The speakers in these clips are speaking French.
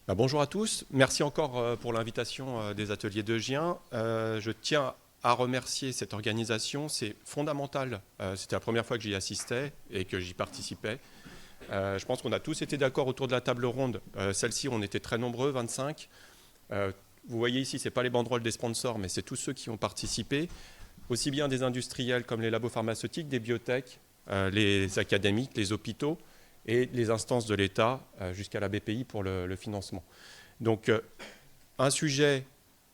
Bonjour à tous, merci encore pour l'invitation des ateliers de Gien. Je tiens à remercier cette organisation, c'est fondamental. C'était la première fois que j'y assistais et que j'y participais. Je pense qu'on a tous été d'accord autour de la table ronde. Celle-ci, on était très nombreux, 25. Vous voyez ici, ce n'est pas les banderoles des sponsors, mais c'est tous ceux qui ont participé, aussi bien des industriels comme les labos pharmaceutiques, des biotech, les académiques, les hôpitaux, et les instances de l'État jusqu'à la BPI pour le financement. Donc, un sujet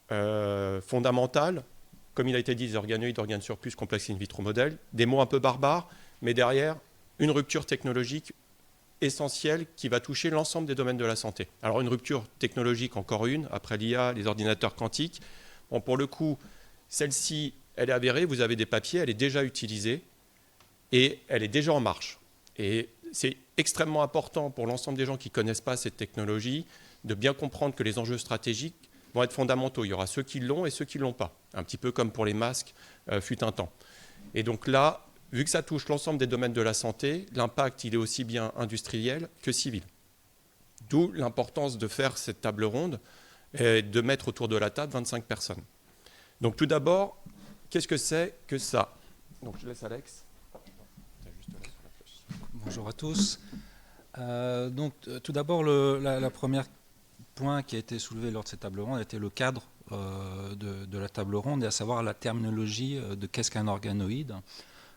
fondamental, comme il a été dit, des organoïdes, organes surplus, complexes in vitro modèles, des mots un peu barbares, mais derrière, une rupture technologique essentielle qui va toucher l'ensemble des domaines de la santé. Alors, une rupture technologique, encore une, après l'IA, les ordinateurs quantiques. Bon, pour le coup, celle-ci, elle est avérée, vous avez des papiers, elle est déjà utilisée et elle est déjà en marche. Et c'est extrêmement important pour l'ensemble des gens qui ne connaissent pas cette technologie de bien comprendre que les enjeux stratégiques vont être fondamentaux. Il y aura ceux qui l'ont et ceux qui ne l'ont pas. Un petit peu comme pour les masques fut un temps. Et donc là, vu que ça touche l'ensemble des domaines de la santé, l'impact, il est aussi bien industriel que civil. D'où l'importance de faire cette table ronde et de mettre autour de la table 25 personnes. Donc tout d'abord, qu'est-ce que c'est que ça? Donc je laisse Alex. Bonjour à tous. Tout d'abord, la première point qui a été soulevé lors de cette table ronde était le cadre de la table ronde, et à savoir la terminologie de qu'est-ce qu'un organoïde.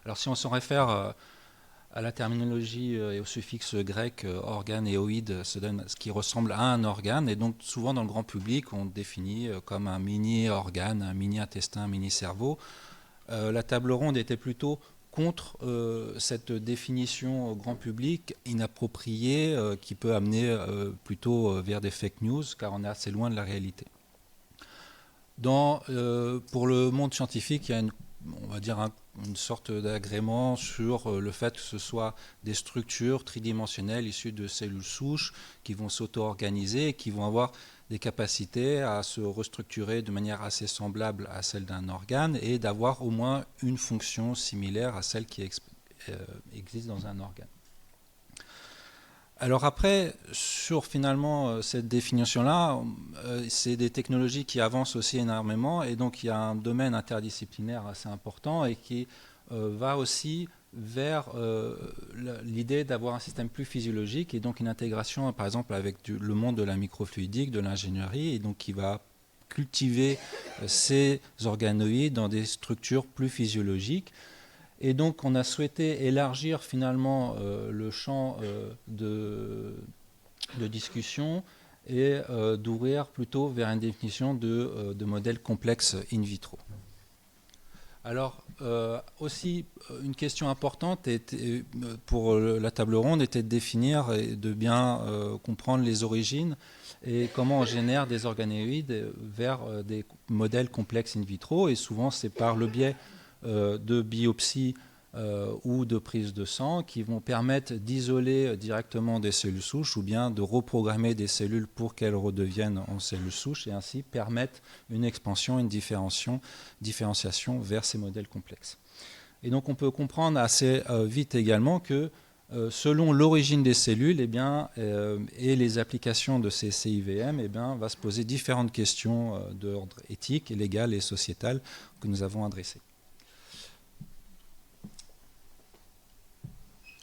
Alors si on s'en réfère à la terminologie et au suffixe grec organe et oïde, se donne ce qui ressemble à un organe, et donc souvent dans le grand public on définit comme un mini-organe, un mini-intestin, un mini-cerveau. La table ronde était plutôt contre cette définition au grand public inappropriée qui peut amener plutôt vers des fake news, car on est assez loin de la réalité. Pour le monde scientifique, il y a on va dire une sorte d'agrément sur le fait que ce soit des structures tridimensionnelles issues de cellules souches qui vont s'auto-organiser et qui vont avoir des capacités à se restructurer de manière assez semblable à celle d'un organe et d'avoir au moins une fonction similaire à celle qui existe dans un organe. Alors après, sur finalement cette définition-là, c'est des technologies qui avancent aussi énormément, et donc il y a un domaine interdisciplinaire assez important et qui va aussi vers l'idée d'avoir un système plus physiologique, et donc une intégration par exemple avec le monde de la microfluidique, de l'ingénierie, et donc qui va cultiver ces organoïdes dans des structures plus physiologiques. Et donc on a souhaité élargir finalement le champ de discussion et d'ouvrir plutôt vers une définition de modèles complexes in vitro. Alors aussi une question importante pour la table ronde était de définir et de bien comprendre les origines et comment on génère des organoïdes vers des modèles complexes in vitro, et souvent c'est par le biais de biopsie ou de prise de sang qui vont permettre d'isoler directement des cellules souches ou bien de reprogrammer des cellules pour qu'elles redeviennent en cellules souches, et ainsi permettre une expansion, une différenciation vers ces modèles complexes. Et donc on peut comprendre assez vite également que selon l'origine des cellules et les applications de ces CIVM, va se poser différentes questions d'ordre éthique, légal et sociétal que nous avons adressées.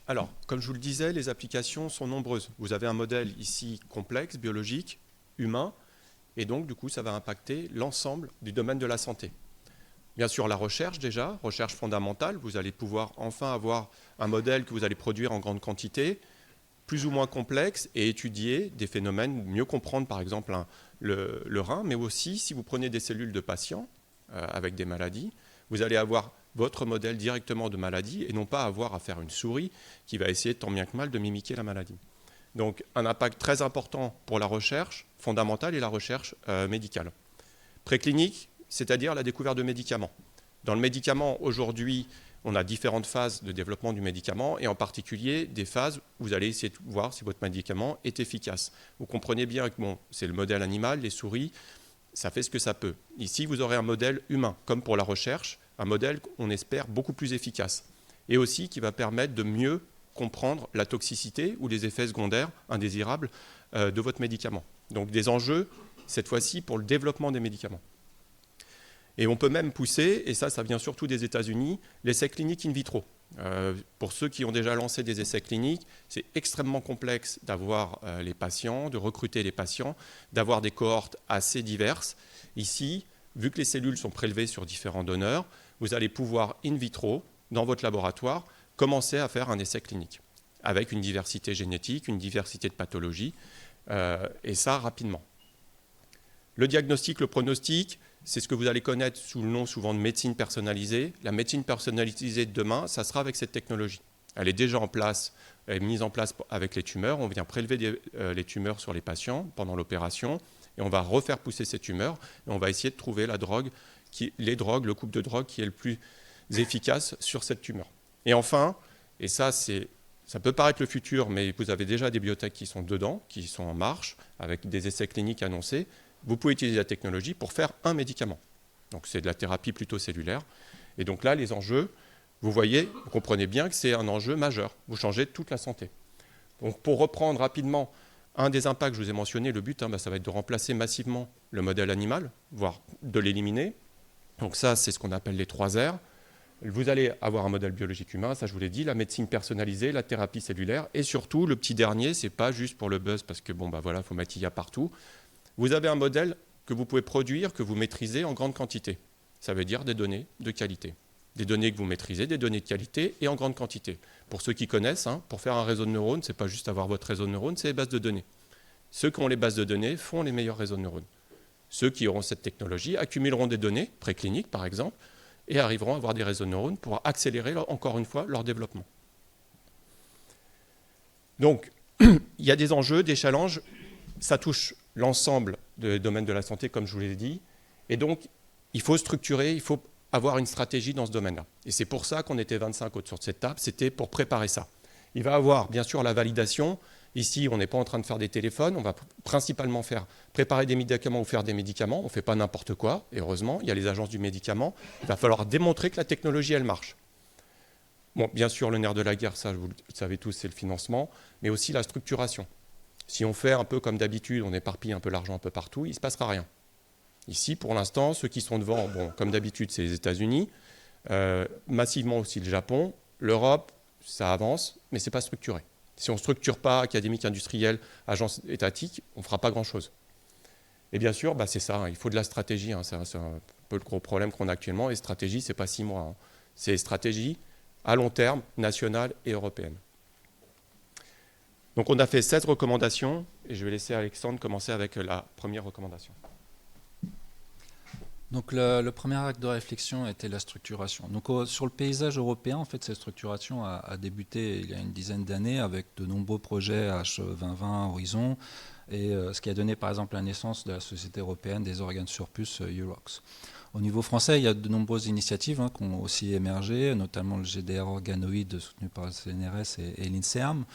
Alors, comme je vous le disais, les applications sont nombreuses. Vous avez un modèle ici complexe, biologique, humain, et donc du coup ça va impacter l'ensemble du domaine de la santé. Bien sûr la recherche déjà, recherche fondamentale, vous allez pouvoir enfin avoir un modèle que vous allez produire en grande quantité, plus ou moins complexe, et étudier des phénomènes, mieux comprendre par exemple le rein, mais aussi si vous prenez des cellules de patients avec des maladies, vous allez avoir votre modèle directement de maladie et non pas avoir à faire une souris qui va essayer tant bien que mal de mimiquer la maladie. Donc un impact très important pour la recherche fondamentale et la recherche médicale. Préclinique, c'est-à-dire la découverte de médicaments. Dans le médicament, aujourd'hui, on a différentes phases de développement du médicament, et en particulier des phases où vous allez essayer de voir si votre médicament est efficace. Vous comprenez bien que c'est le modèle animal, les souris, ça fait ce que ça peut. Ici, vous aurez un modèle humain, comme pour la recherche, un modèle, on espère, beaucoup plus efficace. Et aussi qui va permettre de mieux comprendre la toxicité ou les effets secondaires indésirables de votre médicament. Donc des enjeux, cette fois-ci, pour le développement des médicaments. Et on peut même pousser, et ça vient surtout des États-Unis, l'essai clinique in vitro. Pour ceux qui ont déjà lancé des essais cliniques, c'est extrêmement complexe d'avoir les patients, de recruter les patients, d'avoir des cohortes assez diverses. Ici, vu que les cellules sont prélevées sur différents donneurs, vous allez pouvoir in vitro, dans votre laboratoire, commencer à faire un essai clinique, avec une diversité génétique, une diversité de pathologies, et ça rapidement. Le diagnostic, le pronostic, c'est ce que vous allez connaître sous le nom souvent de médecine personnalisée. La médecine personnalisée de demain, ça sera avec cette technologie. Elle est déjà en place, elle est mise en place avec les tumeurs. On vient prélever les tumeurs sur les patients pendant l'opération et on va refaire pousser ces tumeurs et on va essayer de trouver la drogue, le couple de drogues qui est le plus efficace sur cette tumeur. Et enfin, et ça peut paraître le futur, mais vous avez déjà des biotech qui sont dedans, qui sont en marche, avec des essais cliniques annoncés. Vous pouvez utiliser la technologie pour faire un médicament. Donc c'est de la thérapie plutôt cellulaire. Et donc là, les enjeux, vous voyez, vous comprenez bien que c'est un enjeu majeur. Vous changez toute la santé. Donc pour reprendre rapidement un des impacts que je vous ai mentionné, le but, ça va être de remplacer massivement le modèle animal, voire de l'éliminer. Donc ça, c'est ce qu'on appelle les 3 R. Vous allez avoir un modèle biologique humain, ça je vous l'ai dit, la médecine personnalisée, la thérapie cellulaire, et surtout, le petit dernier, c'est pas juste pour le buzz, parce que voilà, il faut mettre IA partout. Vous avez un modèle que vous pouvez produire, que vous maîtrisez en grande quantité. Ça veut dire des données de qualité. Des données que vous maîtrisez, des données de qualité et en grande quantité. Pour ceux qui connaissent, pour faire un réseau de neurones, ce n'est pas juste avoir votre réseau de neurones, c'est les bases de données. Ceux qui ont les bases de données font les meilleurs réseaux de neurones. Ceux qui auront cette technologie accumuleront des données, précliniques par exemple, et arriveront à avoir des réseaux de neurones pour accélérer, encore une fois, leur développement. Donc, il y a des enjeux, des challenges. Ça touche l'ensemble des domaines de la santé, comme je vous l'ai dit. Et donc, il faut structurer, il faut avoir une stratégie dans ce domaine-là. Et c'est pour ça qu'on était 25 autour de cette table, c'était pour préparer ça. Il va y avoir, bien sûr, la validation. Ici, on n'est pas en train de faire des téléphones, on va principalement préparer des médicaments ou faire des médicaments. On ne fait pas n'importe quoi, et heureusement, il y a les agences du médicament. Il va falloir démontrer que la technologie, elle marche. Bon, bien sûr, le nerf de la guerre, ça, vous le savez tous, c'est le financement, mais aussi la structuration. Si on fait un peu comme d'habitude, on éparpille un peu l'argent un peu partout, il ne se passera rien. Ici, pour l'instant, ceux qui sont devant, comme d'habitude, c'est les États-Unis, massivement aussi le Japon, l'Europe, ça avance, mais ce n'est pas structuré. Si on ne structure pas académique, industrielle, agence étatique, on ne fera pas grand-chose. Et bien sûr, c'est ça, il faut de la stratégie. C'est un peu le gros problème qu'on a actuellement. Et stratégie, ce n'est pas 6 mois. C'est stratégie à long terme, nationale et européenne. Donc on a fait 16 recommandations et je vais laisser Alexandre commencer avec la première recommandation. Donc le premier acte de réflexion était la structuration. Donc sur le paysage européen, en fait, cette structuration a débuté il y a une dizaine d'années avec de nombreux projets H2020, Horizon, et ce qui a donné par exemple la naissance de la Société européenne des organes sur puce, Eurox. Au niveau français, il y a de nombreuses initiatives qui ont aussi émergé, notamment le GDR organoïde soutenu par le CNRS et l'INSERM,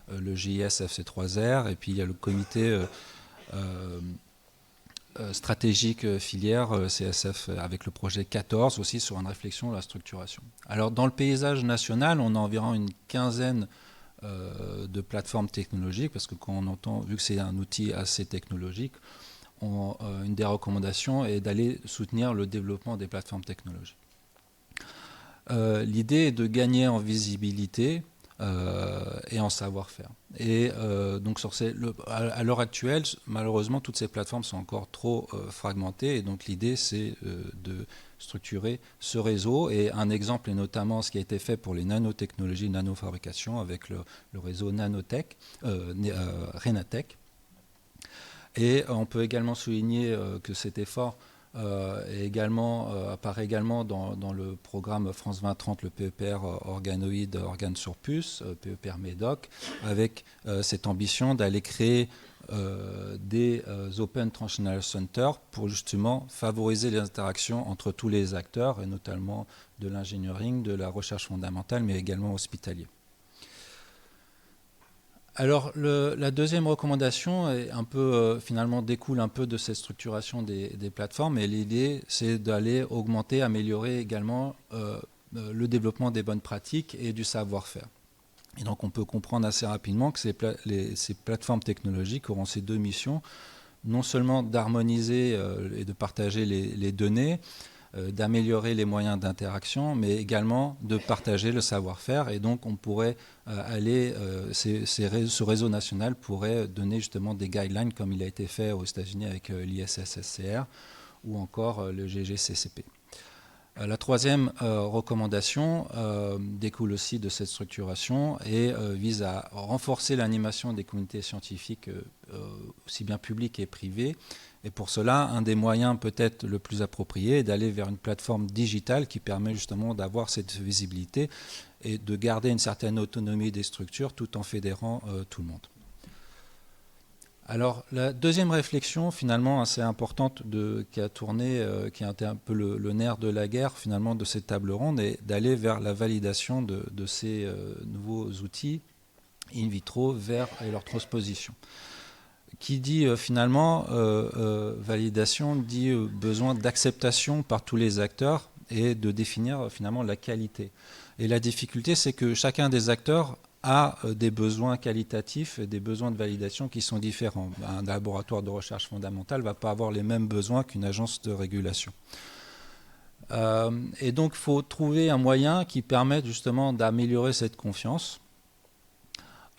le GIS FC3R, et puis il y a le comité stratégique filière CSF avec le projet 14 aussi sur une réflexion à la structuration. Alors dans le paysage national, on a environ une quinzaine de plateformes technologiques, parce que quand on entend, vu que c'est un outil assez technologique, une des recommandations est d'aller soutenir le développement des plateformes technologiques. L'idée est de gagner en visibilité et en savoir-faire. Et donc à l'heure actuelle, malheureusement, toutes ces plateformes sont encore trop fragmentées. Et donc l'idée, c'est de structurer ce réseau. Et un exemple est notamment ce qui a été fait pour les nanotechnologies, nanofabrication, avec le réseau Nanotech, Renatech. Et on peut également souligner que cet effort apparaît également dans le programme France 2030, le PEPR organoïde, organes sur puce, PEPR MEDOC, avec cette ambition d'aller créer des Open Translational Centers pour justement favoriser les interactions entre tous les acteurs, et notamment de l'engineering, de la recherche fondamentale, mais également hospitalier. Alors la deuxième recommandation est finalement découle un peu de cette structuration des plateformes, et l'idée c'est d'aller augmenter, améliorer également le développement des bonnes pratiques et du savoir-faire. Et donc on peut comprendre assez rapidement que ces plateformes technologiques auront ces deux missions. non seulement d'harmoniser et de partager les données, d'améliorer les moyens d'interaction, mais également de partager le savoir-faire. Et donc, on pourrait ce réseau national pourrait donner justement des guidelines, comme il a été fait aux États-Unis avec l'ISSCR ou encore le GGCCP. La troisième recommandation découle aussi de cette structuration et vise à renforcer l'animation des communautés scientifiques, aussi bien publiques et privées. Et pour cela, un des moyens peut-être le plus approprié est d'aller vers une plateforme digitale qui permet justement d'avoir cette visibilité et de garder une certaine autonomie des structures tout en fédérant tout le monde. Alors, la deuxième réflexion, finalement, assez importante qui a tourné, qui a été un peu le nerf de la guerre, finalement, de cette table ronde, est d'aller vers la validation de ces nouveaux outils in vitro et leur transposition. Qui dit finalement validation, dit besoin d'acceptation par tous les acteurs et de définir finalement la qualité. Et la difficulté, c'est que chacun des acteurs a des besoins qualitatifs et des besoins de validation qui sont différents. Un laboratoire de recherche fondamentale ne va pas avoir les mêmes besoins qu'une agence de régulation. Et donc, il faut trouver un moyen qui permette justement d'améliorer cette confiance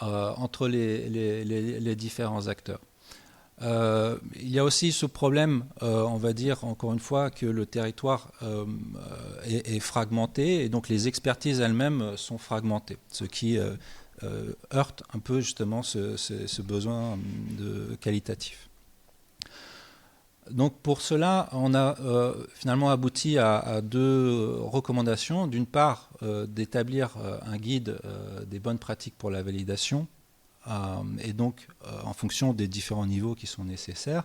entre les différents acteurs. Il y a aussi ce problème, on va dire encore une fois, que le territoire est fragmenté et donc les expertises elles-mêmes sont fragmentées, ce qui heurte un peu justement ce besoin qualitatif. Donc pour cela, on a finalement abouti à deux recommandations. D'une part, d'établir un guide des bonnes pratiques pour la validation, et donc en fonction des différents niveaux qui sont nécessaires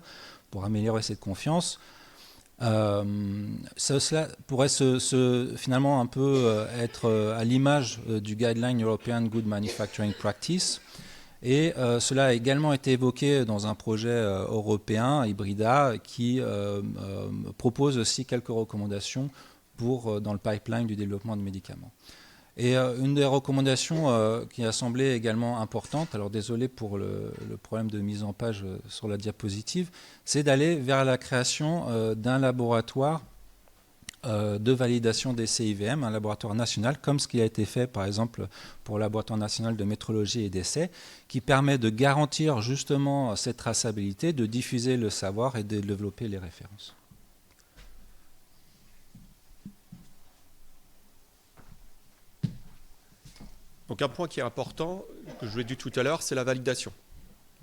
pour améliorer cette confiance. Cela pourrait finalement un peu être à l'image du Guideline European Good Manufacturing Practice. Et cela a également été évoqué dans un projet européen, Hybrida, qui propose aussi quelques recommandations dans le pipeline du développement de médicaments. Et une des recommandations qui a semblé également importante, alors désolé pour le problème de mise en page sur la diapositive, c'est d'aller vers la création d'un laboratoire de validation des CIVM, un laboratoire national, comme ce qui a été fait par exemple pour le laboratoire national de métrologie et d'essai, qui permet de garantir justement cette traçabilité, de diffuser le savoir et de développer les références. Donc un point qui est important, que je vous ai dit tout à l'heure, c'est la validation.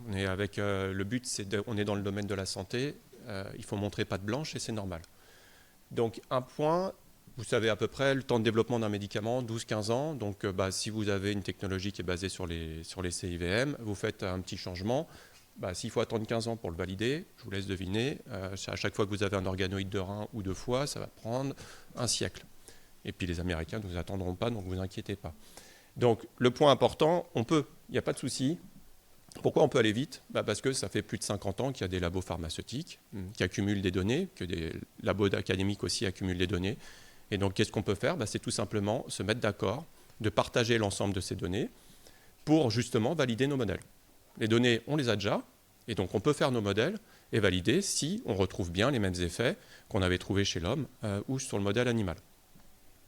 Le but, on est dans le domaine de la santé, il faut montrer patte blanche et c'est normal. Donc un point, vous savez à peu près le temps de développement d'un médicament, 12-15 ans. Donc si vous avez une technologie qui est basée sur les CIVM, vous faites un petit changement. S'il faut attendre 15 ans pour le valider, je vous laisse deviner, à chaque fois que vous avez un organoïde de rein ou de foie, ça va prendre un siècle. Et puis les Américains ne vous attendront pas, donc ne vous inquiétez pas. Donc le point important, il n'y a pas de souci. Pourquoi on peut aller vite ? Parce que ça fait plus de 50 ans qu'il y a des labos pharmaceutiques qui accumulent des données, que des labos académiques aussi accumulent des données. Et donc qu'est-ce qu'on peut faire ? C'est tout simplement se mettre d'accord, de partager l'ensemble de ces données pour justement valider nos modèles. Les données, on les a déjà, et donc on peut faire nos modèles et valider si on retrouve bien les mêmes effets qu'on avait trouvés chez l'homme ou sur le modèle animal.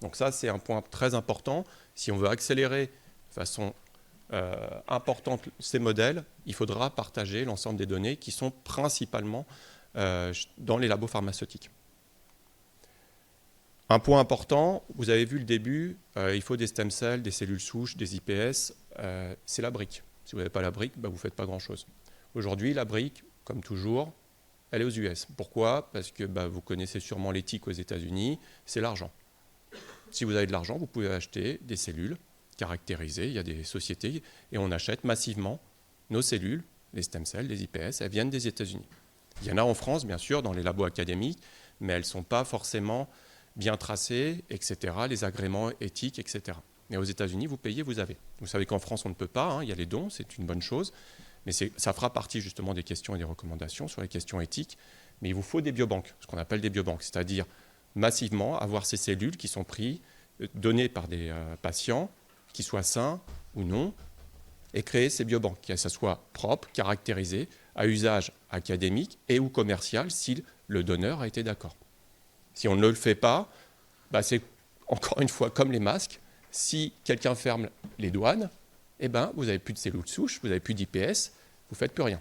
Donc ça, c'est un point très important. Si on veut accélérer de façon importante ces modèles, il faudra partager l'ensemble des données qui sont principalement dans les labos pharmaceutiques. Un point important, vous avez vu le début, il faut des stem cells, des cellules souches, des IPS, c'est la brique. Si vous n'avez pas la brique, vous ne faites pas grand-chose. Aujourd'hui, la brique, comme toujours, elle est aux US. Pourquoi ? Parce que vous connaissez sûrement l'éthique aux États-Unis, c'est l'argent. Si vous avez de l'argent, vous pouvez acheter des cellules caractérisées. Il y a des sociétés et on achète massivement nos cellules, les stem cells, les IPS, elles viennent des États-Unis. Il y en a en France, bien sûr, dans les labos académiques, mais elles ne sont pas forcément bien tracées, etc., les agréments éthiques, etc. Mais aux États-Unis, vous payez, vous avez. Vous savez qu'en France, on ne peut pas, il y a les dons, c'est une bonne chose, mais ça fera partie justement des questions et des recommandations sur les questions éthiques. Mais il vous faut des biobanques, ce qu'on appelle des biobanques, c'est-à-dire massivement avoir ces cellules qui sont données par des patients, qu'ils soient sains ou non, et créer ces biobanques, que ça soit propre, caractérisé, à usage académique et ou commercial si le donneur a été d'accord. Si on ne le fait pas, c'est encore une fois comme les masques. Si quelqu'un ferme les douanes, vous n'avez plus de cellules souches, vous n'avez plus d'IPS, vous ne faites plus rien.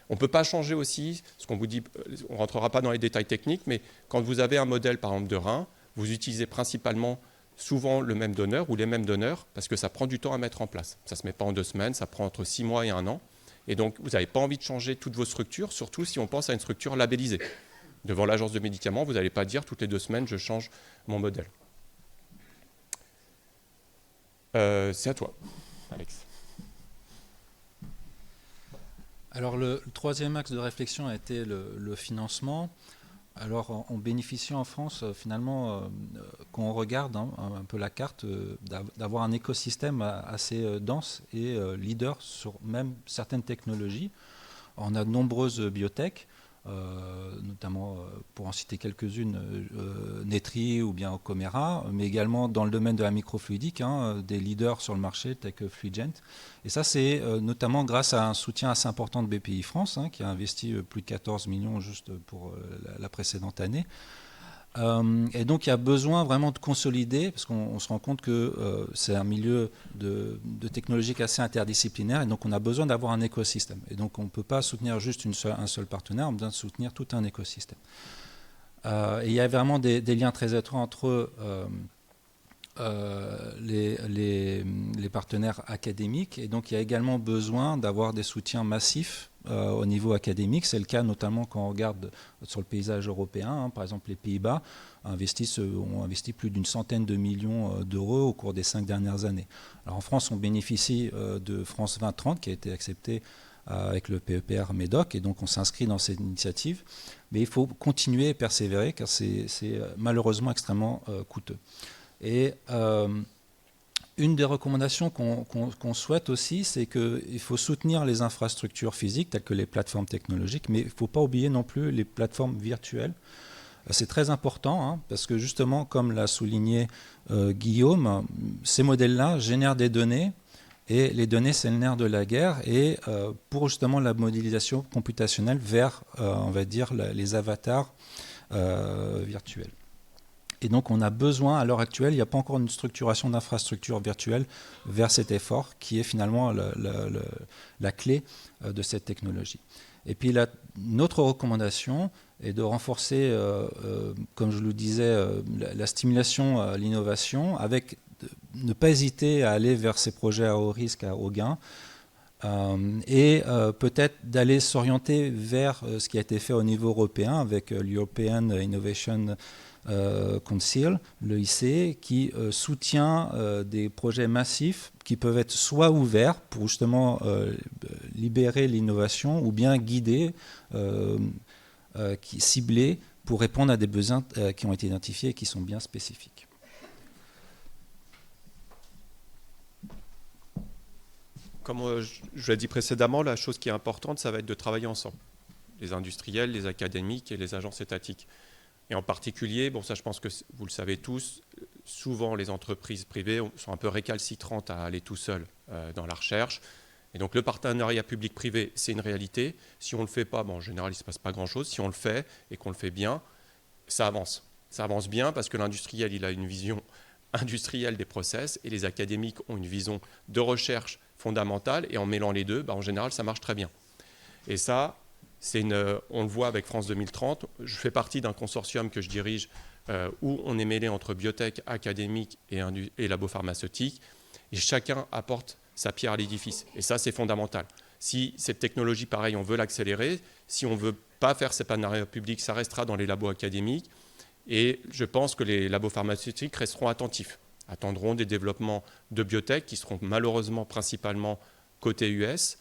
On ne peut pas changer aussi, ce qu'on vous dit, on ne rentrera pas dans les détails techniques, mais quand vous avez un modèle, par exemple, de rein, vous utilisez principalement souvent le même donneur ou les mêmes donneurs parce que ça prend du temps à mettre en place. Ça ne se met pas en 2 semaines, ça prend entre 6 mois et 1 an. Et donc, vous n'avez pas envie de changer toutes vos structures, surtout si on pense à une structure labellisée. Devant l'agence de médicaments, vous n'allez pas dire toutes les 2 semaines, je change mon modèle. C'est à toi, Alex. Alors le troisième axe de réflexion a été le financement. Alors en bénéficiant en France, finalement, quand on regarde un peu la carte, d'avoir un écosystème assez dense et leader sur même certaines technologies. On a de nombreuses biotech, notamment pour en citer quelques-unes, Netri ou bien Ocomera, mais également dans le domaine de la microfluidique, des leaders sur le marché tels que Fluigent. Et ça, c'est notamment grâce à un soutien assez important de BPI France, qui a investi plus de 14 millions juste pour la précédente année. Et donc il y a besoin vraiment de consolider, parce qu'on se rend compte que c'est un milieu de technologique assez interdisciplinaire, et donc on a besoin d'avoir un écosystème. Et donc on ne peut pas soutenir juste un seul partenaire, on a besoin de soutenir tout un écosystème. Et il y a vraiment des liens très étroits entre les partenaires académiques, et donc il y a également besoin d'avoir des soutiens massifs au niveau académique. C'est le cas notamment quand on regarde sur le paysage européen. Par exemple, les Pays-Bas ont investi plus d'une centaine de millions d'euros au cours des 5 dernières années. Alors en France, on bénéficie de France 2030 qui a été accepté avec le PEPR MEDOC, et donc on s'inscrit dans cette initiative. Mais il faut continuer et persévérer car c'est malheureusement extrêmement coûteux. Et une des recommandations qu'on souhaite aussi, c'est qu'il faut soutenir les infrastructures physiques telles que les plateformes technologiques, mais il ne faut pas oublier non plus les plateformes virtuelles. C'est très important, parce que justement, comme l'a souligné Guillaume, ces modèles-là génèrent des données, et les données, c'est le nerf de la guerre, et pour justement la modélisation computationnelle vers, on va dire, les avatars virtuels. Et donc on a besoin, à l'heure actuelle, il n'y a pas encore une structuration d'infrastructure virtuelle vers cet effort qui est finalement la clé de cette technologie. Et puis notre recommandation est de renforcer, comme je le disais, la stimulation à l'innovation, avec ne pas hésiter à aller vers ces projets à haut risque, à haut gain, et peut-être d'aller s'orienter vers ce qui a été fait au niveau européen avec l'European Innovation Council, l'EIC, qui soutient des projets massifs qui peuvent être soit ouverts pour justement libérer l'innovation, ou bien guidés, ciblés pour répondre à des besoins qui ont été identifiés et qui sont bien spécifiques. Comme je l'ai dit précédemment, la chose qui est importante, ça va être de travailler ensemble. Les industriels, les académiques et les agences étatiques. Et en particulier, ça je pense que vous le savez tous, souvent les entreprises privées sont un peu récalcitrantes à aller tout seuls dans la recherche. Et donc le partenariat public-privé, c'est une réalité. Si on ne le fait pas, en général, il ne se passe pas grand-chose. Si on le fait et qu'on le fait bien, ça avance. Ça avance bien parce que l'industriel, il a une vision industrielle des process et les académiques ont une vision de recherche fondamentale. Et en mêlant les deux, en général, ça marche très bien. Et ça, on le voit avec France 2030. Je fais partie d'un consortium que je dirige où on est mêlé entre biotech, académique et labo pharmaceutique. Et chacun apporte sa pierre à l'édifice. Et ça, c'est fondamental. Si cette technologie, pareil, on veut l'accélérer, si on ne veut pas faire ces partenariats publics, ça restera dans les labos académiques. Et je pense que les labos pharmaceutiques resteront attentifs, attendront des développements de biotech qui seront malheureusement principalement côté US.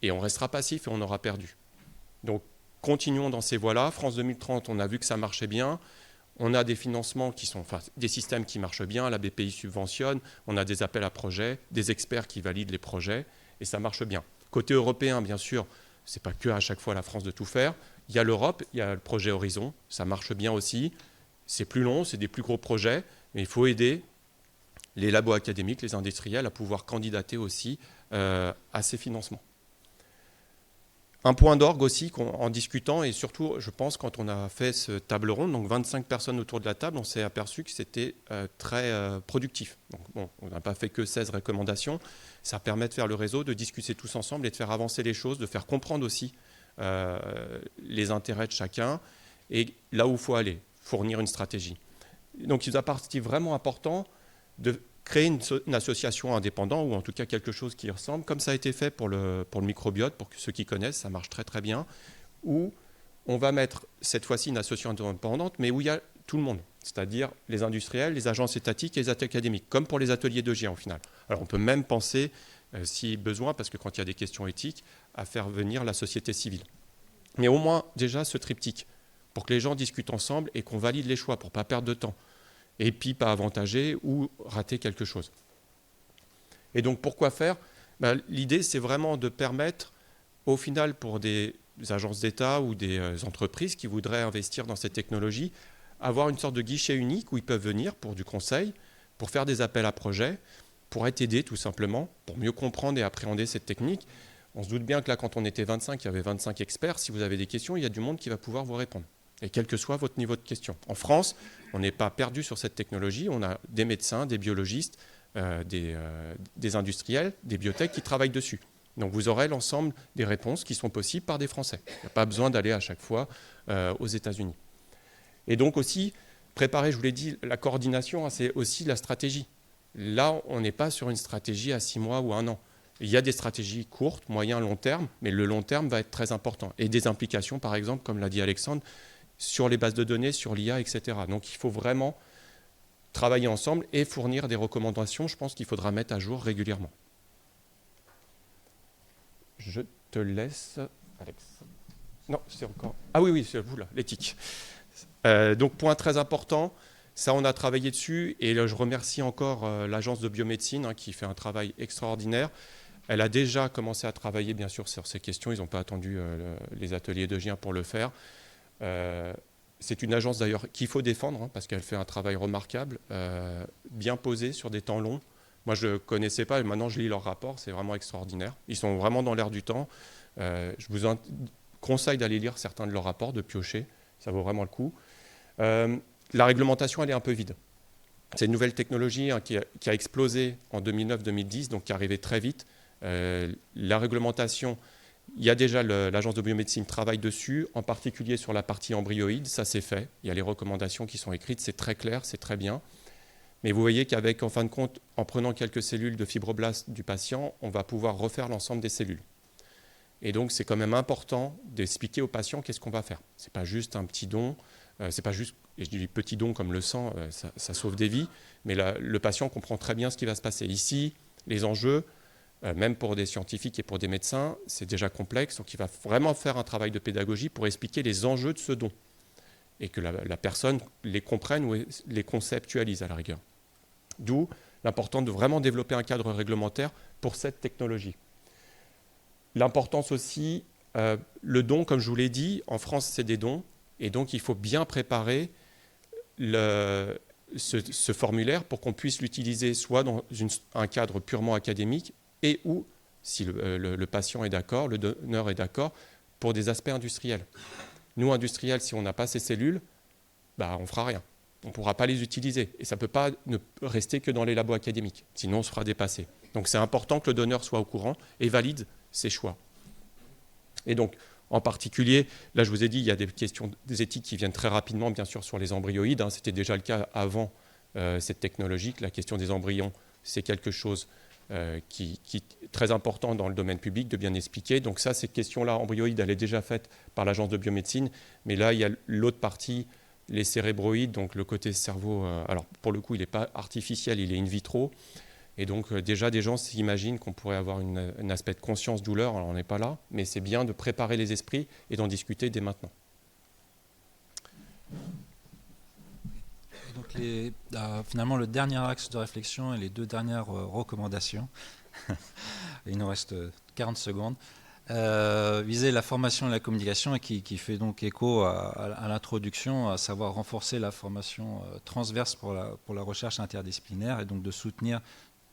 Et on restera passif et on aura perdu. Donc, continuons dans ces voies-là. France 2030, on a vu que ça marchait bien. On a des financements des systèmes qui marchent bien. La BPI subventionne. On a des appels à projets, des experts qui valident les projets et ça marche bien. Côté européen, bien sûr, ce n'est pas que à chaque fois la France de tout faire. Il y a l'Europe, il y a le projet Horizon. Ça marche bien aussi. C'est plus long, c'est des plus gros projets, mais il faut aider les labos académiques, les industriels à pouvoir candidater aussi à ces financements. Un point d'orgue aussi, en discutant, et surtout, je pense, quand on a fait ce table ronde, donc 25 personnes autour de la table, on s'est aperçu que c'était très productif. Donc, bon, on n'a pas fait que 16 recommandations. Ça permet de faire le réseau, de discuter tous ensemble et de faire avancer les choses, de faire comprendre aussi les intérêts de chacun et là où il faut aller, fournir une stratégie. Donc, il nous a paru vraiment important de créer une association indépendante ou en tout cas quelque chose qui ressemble, comme ça a été fait pour le microbiote, pour ceux qui connaissent, ça marche très très bien, où on va mettre cette fois-ci une association indépendante, mais où il y a tout le monde, c'est-à-dire les industriels, les agences étatiques et les académiques, comme pour les ateliers de géants au final. Alors on peut même penser, si besoin, parce que quand il y a des questions éthiques, à faire venir la société civile. Mais au moins déjà ce triptyque, pour que les gens discutent ensemble et qu'on valide les choix, pour ne pas perdre de temps. Et puis pas avantager ou rater quelque chose. Et donc pourquoi faire ? L'idée, c'est vraiment de permettre, au final, pour des agences d'État ou des entreprises qui voudraient investir dans ces technologies, avoir une sorte de guichet unique où ils peuvent venir pour du conseil, pour faire des appels à projets, pour être aidés tout simplement, pour mieux comprendre et appréhender cette technique. On se doute bien que là, quand on était 25, il y avait 25 experts. Si vous avez des questions, il y a du monde qui va pouvoir vous répondre. Et quel que soit votre niveau de question. En France, on n'est pas perdu sur cette technologie. On a des médecins, des biologistes, des industriels, des biotech qui travaillent dessus. Donc vous aurez l'ensemble des réponses qui sont possibles par des Français. Il n'y a pas besoin d'aller à chaque fois aux États-Unis. Et donc aussi, préparer, je vous l'ai dit, la coordination, hein, c'est aussi la stratégie. Là, on n'est pas sur une stratégie à 6 mois ou 1 an. Il y a des stratégies courtes, moyen, long terme, mais le long terme va être très important. Et des implications, par exemple, comme l'a dit Alexandre, sur les bases de données, sur l'IA, etc. Donc il faut vraiment travailler ensemble et fournir des recommandations, je pense qu'il faudra mettre à jour régulièrement. Je te laisse, Alex. Non, c'est encore... Ah oui, c'est vous là, l'éthique. Donc point très important, ça on a travaillé dessus et là, je remercie encore l'agence de biomédecine qui fait un travail extraordinaire. Elle a déjà commencé à travailler bien sûr sur ces questions, ils n'ont pas attendu les ateliers de Gien pour le faire. C'est une agence d'ailleurs qu'il faut défendre parce qu'elle fait un travail remarquable, bien posé sur des temps longs. Moi je ne connaissais pas et maintenant je lis leur rapport, c'est vraiment extraordinaire. Ils sont vraiment dans l'air du temps. Je vous conseille d'aller lire certains de leurs rapports, de piocher, ça vaut vraiment le coup. La réglementation elle est un peu vide. C'est une nouvelle technologie qui a explosé en 2009-2010, donc qui est arrivée très vite. La réglementation, il y a déjà l'agence de biomédecine travaille dessus, en particulier sur la partie embryoïde, ça c'est fait. Il y a les recommandations qui sont écrites, c'est très clair, c'est très bien. Mais vous voyez qu'avec, en fin de compte, en prenant quelques cellules de fibroblastes du patient, on va pouvoir refaire l'ensemble des cellules. Et donc c'est quand même important d'expliquer aux patients qu'est-ce qu'on va faire. Ce n'est pas juste un petit don, c'est pas juste, et je dis petit don comme le sang, ça sauve des vies, mais le patient comprend très bien ce qui va se passer. Ici, les enjeux, même pour des scientifiques et pour des médecins, c'est déjà complexe. Donc il va vraiment faire un travail de pédagogie pour expliquer les enjeux de ce don et que la personne les comprenne ou les conceptualise à la rigueur. D'où l'importance de vraiment développer un cadre réglementaire pour cette technologie. L'importance aussi, le don, comme je vous l'ai dit, en France c'est des dons et donc il faut bien préparer ce formulaire pour qu'on puisse l'utiliser soit dans un cadre purement académique et ou, si le patient est d'accord, le donneur est d'accord, pour des aspects industriels. Nous, industriels, si on n'a pas ces cellules, on ne fera rien. On ne pourra pas les utiliser. Et ça ne peut pas ne rester que dans les labos académiques. Sinon, on se fera dépasser. Donc, c'est important que le donneur soit au courant et valide ses choix. Et donc, en particulier, là, je vous ai dit, il y a des questions des éthiques qui viennent très rapidement, bien sûr, sur les embryoïdes. C'était déjà le cas avant cette technologie. La question des embryons, c'est quelque chose qui est très important dans le domaine public, de bien expliquer. Donc ça, cette question-là, embryoïde, elle est déjà faite par l'agence de biomédecine. Mais là, il y a l'autre partie, les cérébroïdes, donc le côté cerveau. Alors, pour le coup, il n'est pas artificiel, il est in vitro. Et donc, déjà, des gens s'imaginent qu'on pourrait avoir un aspect de conscience-douleur. Alors, on n'est pas là, mais c'est bien de préparer les esprits et d'en discuter dès maintenant. Donc finalement, le dernier axe de réflexion et les 2 dernières recommandations, il nous reste 40 secondes, viser la formation et la communication et qui fait donc écho à l'introduction, à savoir renforcer la formation transverse pour la recherche interdisciplinaire et donc de soutenir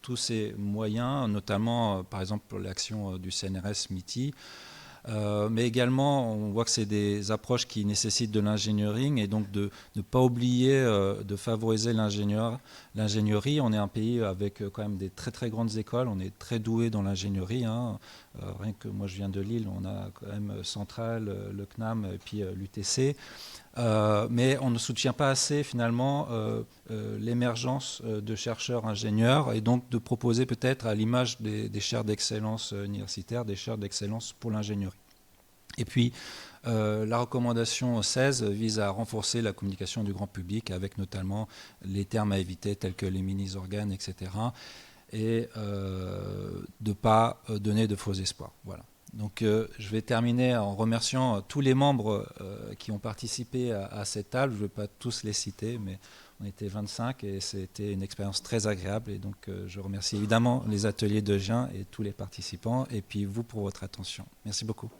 tous ces moyens, notamment par exemple pour l'action du CNRS MITI, Mais également, on voit que c'est des approches qui nécessitent de l'ingénierie et donc de ne pas oublier de favoriser l'ingénierie. On est un pays avec quand même des très très grandes écoles, on est très doué dans l'ingénierie. Hein. Rien que moi je viens de Lille, on a quand même Centrale, le CNAM et puis l'UTC. Mais on ne soutient pas assez finalement l'émergence de chercheurs ingénieurs et donc de proposer peut-être à l'image des chaires d'excellence universitaires, des chaires d'excellence pour l'ingénierie. Et puis la recommandation 16 vise à renforcer la communication du grand public avec notamment les termes à éviter tels que les mini-organes, etc. Et de ne pas donner de faux espoirs. Voilà. Donc je vais terminer en remerciant tous les membres qui ont participé à cette table. Je ne vais pas tous les citer, mais on était 25 et c'était une expérience très agréable. Et donc je remercie évidemment les ateliers de Gien et tous les participants et puis vous pour votre attention. Merci beaucoup.